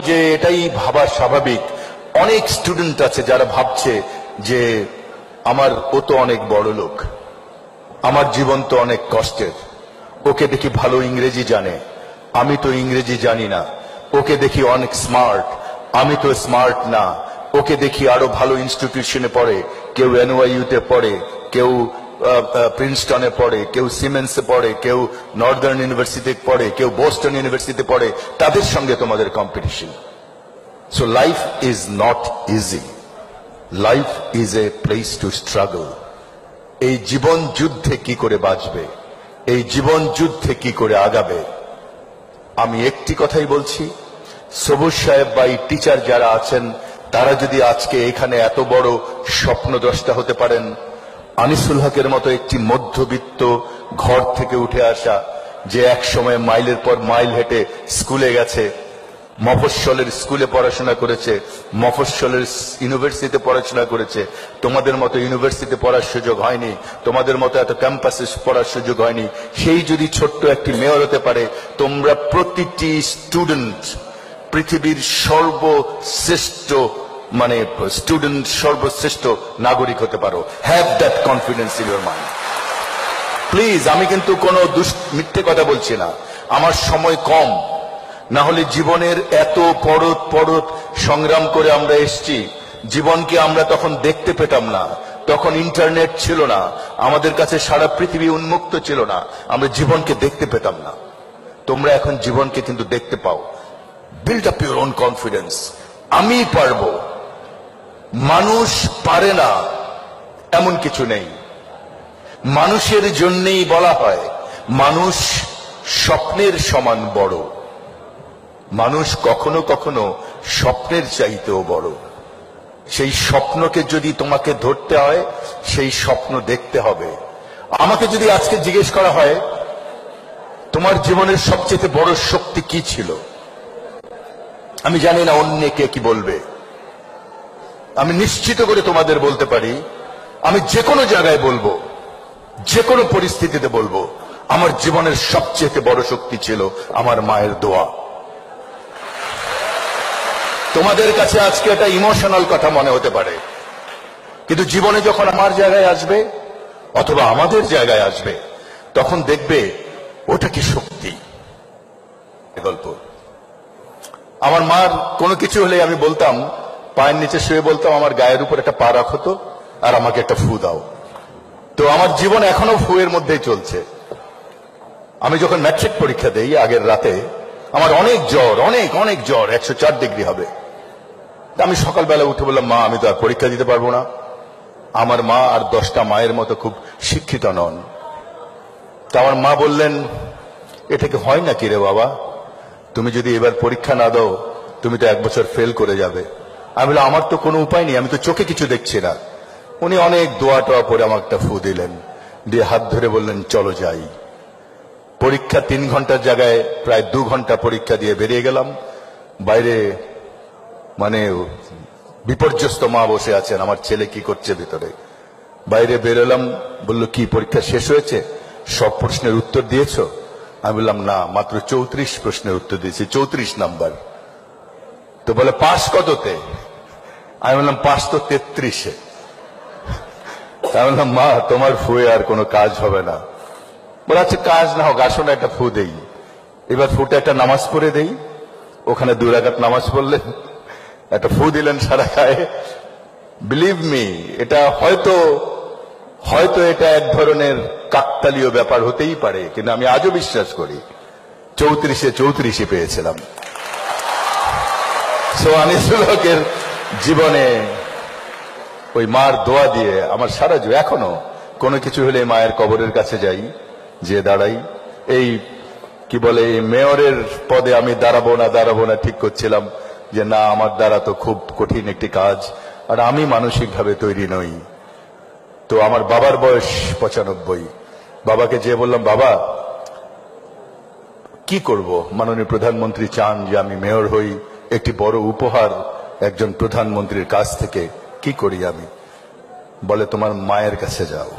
যে এটাই ভাবা স্বাভাবিক। অনেক স্টুডেন্ট আছে যারা ভাবছে যে ও তো অনেক বড় লোক, আমার জীবন তো অনেক কষ্টের, ওকে দেখি ভালো ইংরেজি জানে, আমি তো ইংরেজি জানি না, ওকে দেখি অনেক স্মার্ট, আমি তো স্মার্ট না, ওকে দেখি আরো ভালো ইনস্টিটিউশনে পড়ে, কেউ এনওয়াইইউতে পড়ে, কেউ প্রিন্সটনে পড়ে, কেউ সিমেন্সে পড়ে, কেউ নর্দার্ন ইউনিভার্সিটিতে পড়ে, কেউ বোস্টন ইউনিভার্সিটিতে পড়ে, তাদের সঙ্গে তোমাদের competition. So life is not easy, life is a place to struggle. এই জীবন যুদ্ধে কি করে বাঁচবে, এই জীবন যুদ্ধে কি করে আগাবে, আমি একটি কথাই বলছি, সবুজ সাহেব বা এই টিচার যারা আছেন তারা যদি আজকে এখানে এত বড় স্বপ্নদ্রষ্টা হতে পারেন, আনিসুল হকের মতো একটি মধ্যবিত্ত ঘর থেকে উঠে আসা, যে এক সময় মাইলের পর মাইল হেঁটে স্কুলে গেছে, মফস্বলের স্কুলে পড়াশোনা করেছে, মফস্বলের ইউনিভার্সিটিতে পড়াশোনা করেছে, তোমাদের মতো ইউনিভার্সিটিতে পড়ার সুযোগ হয়নি, তোমাদের মতো এত ক্যাম্পাসে পড়ার সুযোগ হয়নি, সেই যদি ছোট্ট একটি মেয়র হতে পারে, তোমরা প্রতিটি স্টুডেন্ট পৃথিবীর সর্বশ্রেষ্ঠ স্টুডেন্ট, সর্বশ্রেষ্ঠ নাগরিক হতে পারো। Have that confidence in your mind please. আমি কিন্তু কোনো মিথ্যে কথা বলছি না, আমার সময় কম, না হলে জীবনের এত পরত পরত সংগ্রাম করে আমরা এসছি, জীবনকে আমরা তখন দেখতে পেতাম না, তখন ইন্টারনেট ছিল না, আমাদের কাছে সারা পৃথিবী উন্মুক্ত ছিল না, আমরা জীবনকে দেখতে পেতাম না। তোমরা এখন জীবনকে কিন্তু দেখতে পাও। Build up your own confidence. আমি পারবো, মানুষ পারে না এমন কিছু নেই। মানুষের জন্যই বলা হয় মানুষ স্বপ্নের সমান বড়, মানুষ কখনো কখনো স্বপ্নের চাইতেও বড়। সেই স্বপ্নকে যদি তোমাকে ধরতে হয়, সেই স্বপ্ন দেখতে হবে। আমাকে যদি আজকে জিজ্ঞেস করা হয় তোমার জীবনের সবচেয়ে বড় শক্তি কি ছিল, আমি জানি না অন্য কে কি বলবে, আমি নিশ্চিত করে তোমাদের বলতে পারি, আমি যে কোনো জায়গায় বলবো, যে কোনো পরিস্থিতিতে বলবো, আমার জীবনের সবচেয়ে বড় শক্তি ছিল আমার মায়ের দোয়া। তোমাদের কাছে আজকে এটা ইমোশনাল কথা মনে হতে পারে, কিন্তু জীবনে যখন আমার জায়গায় আসবে অথবা আমাদের জায়গায় আসবে, তখন দেখবে ওটা কি শক্তি। গল্প, আমার মার কোনো কিছু হলে আমি বলতাম, পায়ের নিচে শুয়ে বলতাম আমার গায়ের উপর একটা পা রাখো তো, আর আমাকে একটা ফু দাও। তো আমার জীবন এখনো ফুয়ের মধ্যেই চলছে। আমি যখন ম্যাট্রিক পরীক্ষা দেই আগের রাতে, আমার অনেক জ্বর, অনেক অনেক জ্বর, 104 ডিগ্রি হবে। আমি সকালবেলা উঠে বললাম, মা আমি তো আর পরীক্ষা দিতে পারবো না। আমার মা আর 10টা মায়ের মতো খুব শিক্ষিত নন। তা আমার মা বললেন, এটাকে হয় নাকি রে বাবা, তুমি যদি এবার পরীক্ষা না দাও তুমি তো 1 বছর ফেল করে যাবে। আমি বললাম, আমার তো কোনো উপায় নেই, আমি তো চোখে কিছু দেখছি না। উনি অনেক দোয়া টোয়া করে আমাকে একটা ফু দিলেন, দিয়ে হাত ধরে বললেন চলো যাই। পরীক্ষা 3 ঘন্টার জায়গায় প্রায় 2 ঘন্টা পরীক্ষা দিয়ে বেরিয়ে গেলাম। বাইরে বিপর্যস্ত মা বসে আছেন, আমার ছেলে কি করছে ভিতরে। বাইরে বেরোলাম, বললো কি পরীক্ষা শেষ হয়েছে, সব প্রশ্নের উত্তর দিয়েছো? আমি বললাম না, মাত্র 34 প্রশ্নের উত্তর দিয়েছি, 34 নাম্বার। তো বলে পাস কততে? আমি বললাম পাস তো 33-এ। আমি বললাম, মা তোমার ফুয়ে আর কোনো কাজ হবে না। বলে আচ্ছা কাজ না হোক, আসো না একটা ফু দেই। এবার ফুটে একটা নামাজ পড়ে দেই। ওখানে 2 রাকাত নামাজ পড়লেন, একটা ফু দিলেন সারা গায়ে। বিলিভ মি, এটা হয়তো এটা এক ধরনের কাকতালীয় ব্যাপার হতেই পারে, কিন্তু আমি আজও বিশ্বাস করি 34-এ পেয়েছিলাম। সো আনিসুল হকের জীবনে ওই মার দোয়া দিয়ে আমার সারা এখনো কোনো কিছু হলে মায়ের কবরের কাছে যাই, যে দাঁড়াই। এই কি বলে, এই মেয়রের পদে আমি দাঁড়াবো না ঠিক করছিলাম, যে না আমার দ্বারা তো খুব কঠিন একটি কাজ, আর আমি মানসিকভাবে তৈরি নই। তো আমার বাবার বয়স 95। বাবাকে যে বললাম, বাবা কি করব, মাননীয় প্রধানমন্ত্রী চান যে আমি মেয়র হই, একটি বড় উপহার একজন প্রধানমন্ত্রীর কাছ থেকে, কি করি আমি? বলে তোমার মায়ের কাছে যাও।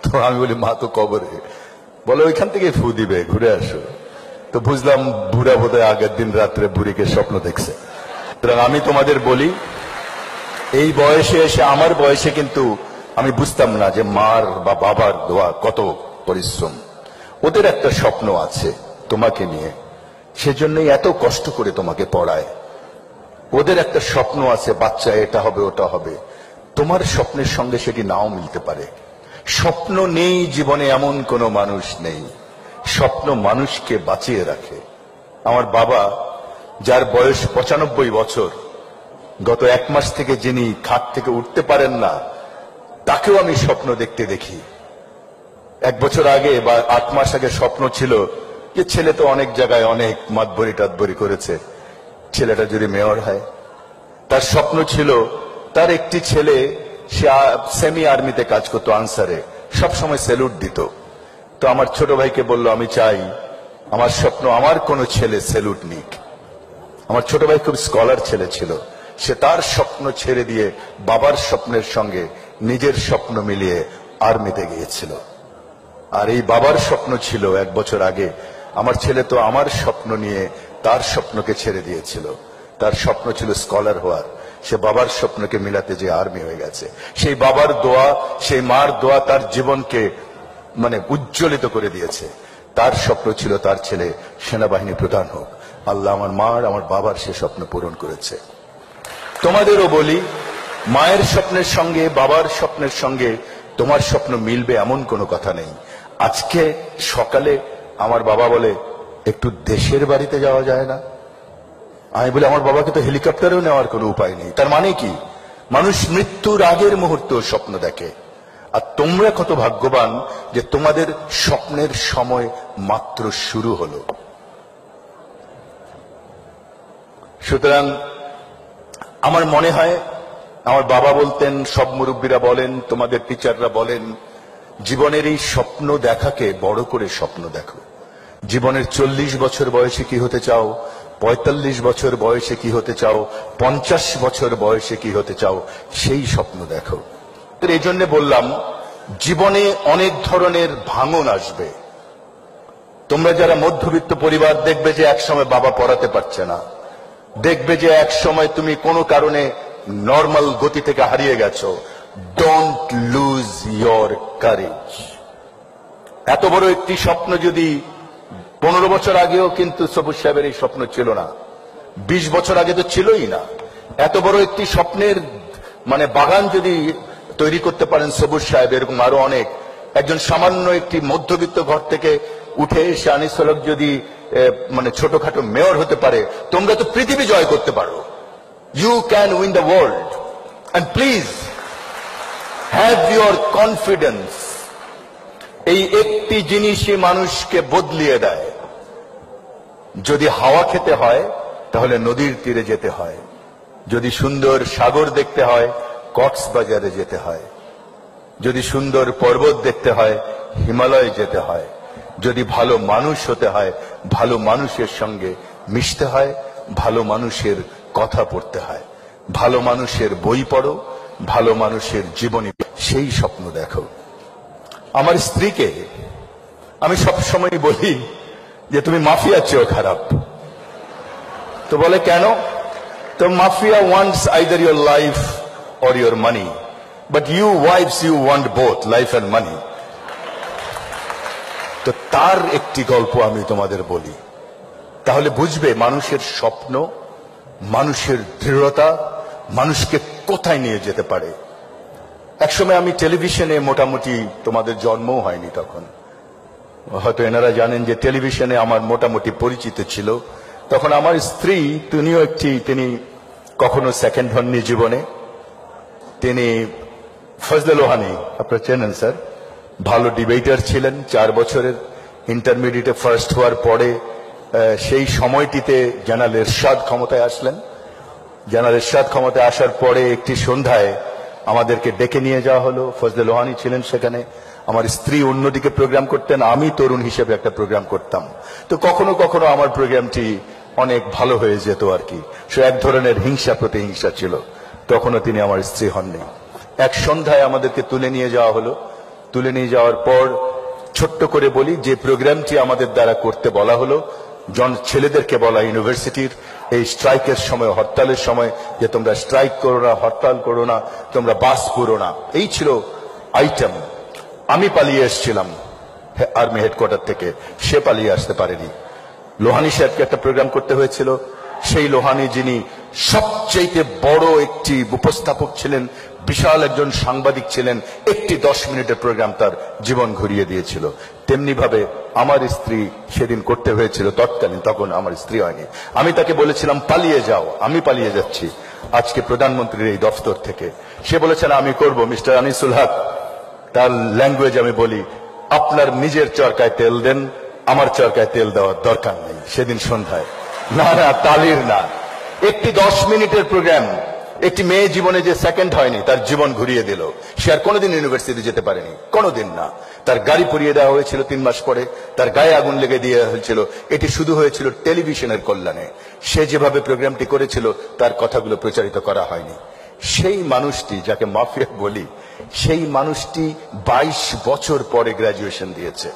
তো আমি বলি, মা তো কবরে। বলে ওইখান থেকে ফু দিবে, ঘুরে আসো। তো বুঝলাম বুড়া বোধহয় আগের দিন রাত্রে বুড়িকে স্বপ্ন দেখছে। সুতরাং আমি তোমাদের বলি, এই বয়সে এসে, আমার বয়সে কিন্তু আমি বুঝতাম না যে মার বা বাবার দোয়া কত পরিশ্রম। ওদের একটা স্বপ্ন আছে তোমাকে নিয়ে, সেজন্যই এত কষ্ট করে তোমাকে পড়ায়। ওদের একটা স্বপ্ন আছে, বাচ্চা এটা হবে ওটা হবে। তোমার স্বপ্নের সঙ্গে সেটি নাও মিলতে পারে। স্বপ্ন নেই জীবনে এমন কোনো মানুষ নেই, স্বপ্ন মানুষকে বাঁচিয়ে রাখে। আমার বাবা, যার বয়স 95 বছর, গত 1 মাস থেকে যিনি খাট থেকে উঠতে পারেন না, তাকেও আমি স্বপ্ন দেখতে দেখি। 1 বছর আগে বা 8 মাস আগে স্বপ্ন ছিল যে ছেলে তো অনেক জায়গায় অনেক মাতবরি টাতবরি করেছে, ছেলেটা যদি মেয়র হয়। তার স্বপ্ন ছিল তার একটি ছেলে, সে সেমি আর্মিতে কাজ করতো, আনসারে, সবসময় স্যালুট দিত। তো আমার ছোট ভাইকে বলল, আমি চাই আমার স্বপ্ন আমার কোনো ছেলে স্যালুট নিক। আমার ছোট ভাই খুব স্কলার ছেলে ছিল, সে তার স্বপ্ন ছেড়ে দিয়ে বাবার স্বপ্নের সঙ্গে নিজের স্বপ্ন মিলিয়ে আর্মিতে গিয়েছিল। আর এই বাবার স্বপ্ন ছিল 1 বছর আগে, আমার ছেলে তো আমার স্বপ্ন নিয়ে তার স্বপ্নকে ছেড়ে দিয়েছিল। তার স্বপ্ন ছিল স্কলার হওয়ার, সে বাবার স্বপ্নকে মিলাতে যে আর্মি হয়ে গেছে। সেই বাবার দোয়া, সেই মার দোয়া তার জীবনকে উজ্জ্বলিত করে দিয়েছে। তার স্বপ্ন ছিল তার ছেলে সেনাবাহিনী প্রধান হোক। আল্লাহ আমার মার, আমার বাবার সে স্বপ্ন পূরণ করেছে। তোমাদেরও বলি, মায়ের স্বপ্নের সঙ্গে বাবার স্বপ্নের সঙ্গে তোমার স্বপ্ন মিলবে এমন কোনো কথা নেই। আজকে সকালে আমার বাবা বলে, একটু দেশের বাড়িতে যাওয়া যায় না? আমি বলি, আমার বাবাকে তো হেলিকপ্টারেও নেওয়ার কোনো উপায় নেই। তার মানে কি? মানুষ মৃত্যুর আগের মুহূর্তে স্বপ্ন দেখে। আর তোমরা কত ভাগ্যবান যে তোমাদের স্বপ্নের সময় মাত্র শুরু হলো। সুতরাং আমার মনে হয়, আমার বাবা বলতেন, সব মুরব্বীরা বলেন, তোমাদের টিচাররা বলেন, জীবনের এই স্বপ্ন দেখাকে বড় করে স্বপ্ন দেখো। জীবনের 40 বছর বয়সে কি হতে চাও, 45 বছর বয়সে কি হতে চাও, 50 বছর বয়সে কি হতে চাও, সেই স্বপ্ন দেখো। তো এই জন্য বললাম, জীবনে অনেক ধরনের ভাঙন আসবে। তোমরা যারা মধ্যবিত্ত পরিবার, দেখবে যে একসময় বাবা পড়াতে পারছে না, দেখবে যে এক সময় তুমি কোনো কারণে নর্মাল গতি থেকে হারিয়ে গেছো। Don't lose your courage. এত বড় একটি স্বপ্ন যদি 15 বছর আগেও কিন্তু সবুজ সাহেবের এই স্বপ্ন ছিল না, 20 বছর আগে তো ছিলই না। এত বড় একটি স্বপ্নের বাগান যদি তৈরি করতে পারেন সবুজ সাহেব, এরকম আরো অনেক, একজন সামান্য একটি মধ্যবিত্ত ঘর থেকে উঠে এসে আনিস হলক যদি ছোটখাটো মেয়র হতে পারে, তোমরা তো পৃথিবী জয় করতে পারো। You can win the world, and please have your confidence. এই একটি জিনিসই মানুষকে বদলিয়ে দেয়। যদি হাওয়া খেতে হয় তাহলে নদীর তীরে যেতে হয়, যদি সুন্দর সাগর দেখতে হয় কক্সবাজারে যেতে হয়, যদি সুন্দর পর্বত দেখতে হয় হিমালয়ে যেতে হয়, যদি ভালো মানুষ হতে হয় ভালো মানুষের সঙ্গে মিশতে হয়, ভালো মানুষের কথা পড়তে হয়, ভালো মানুষের বই পড়ো, ভালো মানুষের জীবনী, সেই স্বপ্ন দেখো। আমার স্ত্রীকে আমি সবসময় বলি যে তুমি মাফিয়ার চেয়েও খারাপ। তো বলে কেন? তো mafia wants either your life or your money, but you wives, you want both life and money. তো তার একটি গল্প আমি তোমাদের বলি, তাহলে বুঝবে মানুষের স্বপ্ন, মানুষের দৃঢ়তা মানুষকে কোথায় নিয়ে যেতে পারে। একসময় আমি টেলিভিশনে, মোটামুটি তোমাদের জন্মও হয়নি তখন, হয়তো এনারা জানেন যে টেলিভিশনে আমার মোটামুটি পরিচিত ছিল। তখন আমার স্ত্রী, তিনি কখনো সেকেন্ড হননি জীবনে, তিনি ফজলে লোহানী, আপনারা চেনেন স্যার, ভালো ডিবেটার ছিলেন। 4 বছরের ইন্টারমিডিয়েটে ফার্স্ট হওয়ার পরে সেই সময়টিতে জেনারেল এরশাদ ক্ষমতায় আসলেন। জেনারেল এরশাদ ক্ষমতায় আসার পরে একটি সন্ধ্যায় আমাদেরকে ডেকে নিয়ে যাওয়া হলো, ফজলে লোহানী ছিলেন সেখানে। আমার স্ত্রী অন্যদিকে প্রোগ্রাম করতেন, আমি তরুণ হিসেবে একটা প্রোগ্রাম করতাম। তো কখনো কখনো আমার প্রোগ্রামটি অনেক ভালো হয়ে যেত আর কি, সে এক ধরনের হিংসা প্রতিহিংসা ছিল। তখনও তিনি আমার স্ত্রী হননি। এক সন্ধ্যায় আমাদেরকে তুলে নিয়ে যাওয়া হলো। তুলে নিয়ে যাওয়ার পর ছোট্ট করে বলি, যে প্রোগ্রামটি আমাদের দ্বারা করতে বলা হলো, ছেলেদেরকে বলা, ইউনিভার্সিটির এই স্ট্রাইকের সময়, হরতালের সময়, যে তোমরা স্ট্রাইক করো না, হরতাল করো না, তোমরা বাস পুরো না, এই ছিল আইটেম। আমি পালিয়ে এসেছিলাম আর্মি হেডকোয়ার্টার থেকে, সে পালিয়ে আসতে পারেনি। লোহানী সাহেবকে একটা প্রোগ্রাম করতে হয়েছিল, সেই লোহানী যিনি সবচেয়ে বড় একটি উপস্থাপক ছিলেন, বিশাল একজন সাংবাদিক ছিলেন, একটি 10 মিনিটের প্রোগ্রাম তার জীবন ঘুরিয়ে দিয়েছিল। তেমনি ভাবে আমার স্ত্রী সেদিন করতে হয়েছিল তৎকালীন, তখন আমার স্ত্রী হয়নি। আমি তাকে বলেছিলাম পালিয়ে যাও, আমি পালিয়ে যাচ্ছি আজকে প্রধানমন্ত্রীর এই দফতর থেকে। সে বলেছেন আমি করব। মিস্টার আনিসুল হক, তার ল্যাঙ্গুয়েজ আমি বলি, আপনার নিজের চরকায় তেল দেন, আমার চরকায় তেল দেওয়ার দরকার নেই। সেদিন সন্ধ্যায় না না, তালির না, একটি 10 মিনিটের প্রোগ্রাম, একটি মেয়ে জীবনে যে সেকেন্ড হয়নি তার জীবন ঘুরিয়ে দিল। সে আর কোনোদিন ইউনিভার্সিটি যেতে পারেনি, কোনোদিন না। তার গাড়ি পুড়িয়ে দেওয়া হয়েছিল 3 মাস পরে, তার গায়ে আগুন লেগে দিয়ে হয়েছিল। এটি শুধু হয়েছিল টেলিভিশনের কল্যাণে। সে যেভাবে প্রোগ্রামটি করেছিল তার কথাগুলো প্রচারিত করা হয়নি। সেই মানুষটি, যাকে মাফিয়া বলি, সেই মানুষটি 22 বছর পরে গ্র্যাজুয়েশন দিয়েছে।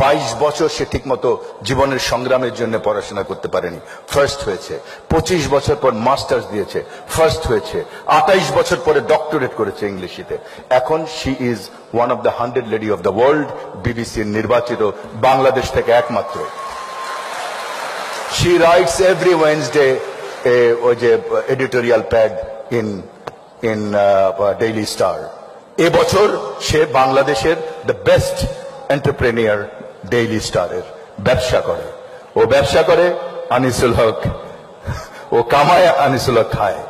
22 বছর সে ঠিক মতো জীবনের সংগ্রামের জন্য পড়াশোনা করতে পারেনি, ফার্স্ট হয়েছে। 25 বছর পর মাস্টার্স দিয়েছে, ফার্স্ট হয়েছে। 28 বছর পরে ডক্টরেট করেছে ইংলিশিতে। এখন she is one of the 100 lady of the world, বিবিসির নির্বাচিত, বাংলাদেশ থেকে একমাত্র। শি রাইটস এভরি ওয়েডনেসডে ওই যে editorial pad in daily star. এবছর সে বাংলাদেশের দ্য বেস্ট এন্টারপ্রেনিয়ার ডেইলি স্টারের। ব্যবসা করে, ও ব্যবসা করে, আনিসুল হক ও কামায়, আনিসুল হক খায়।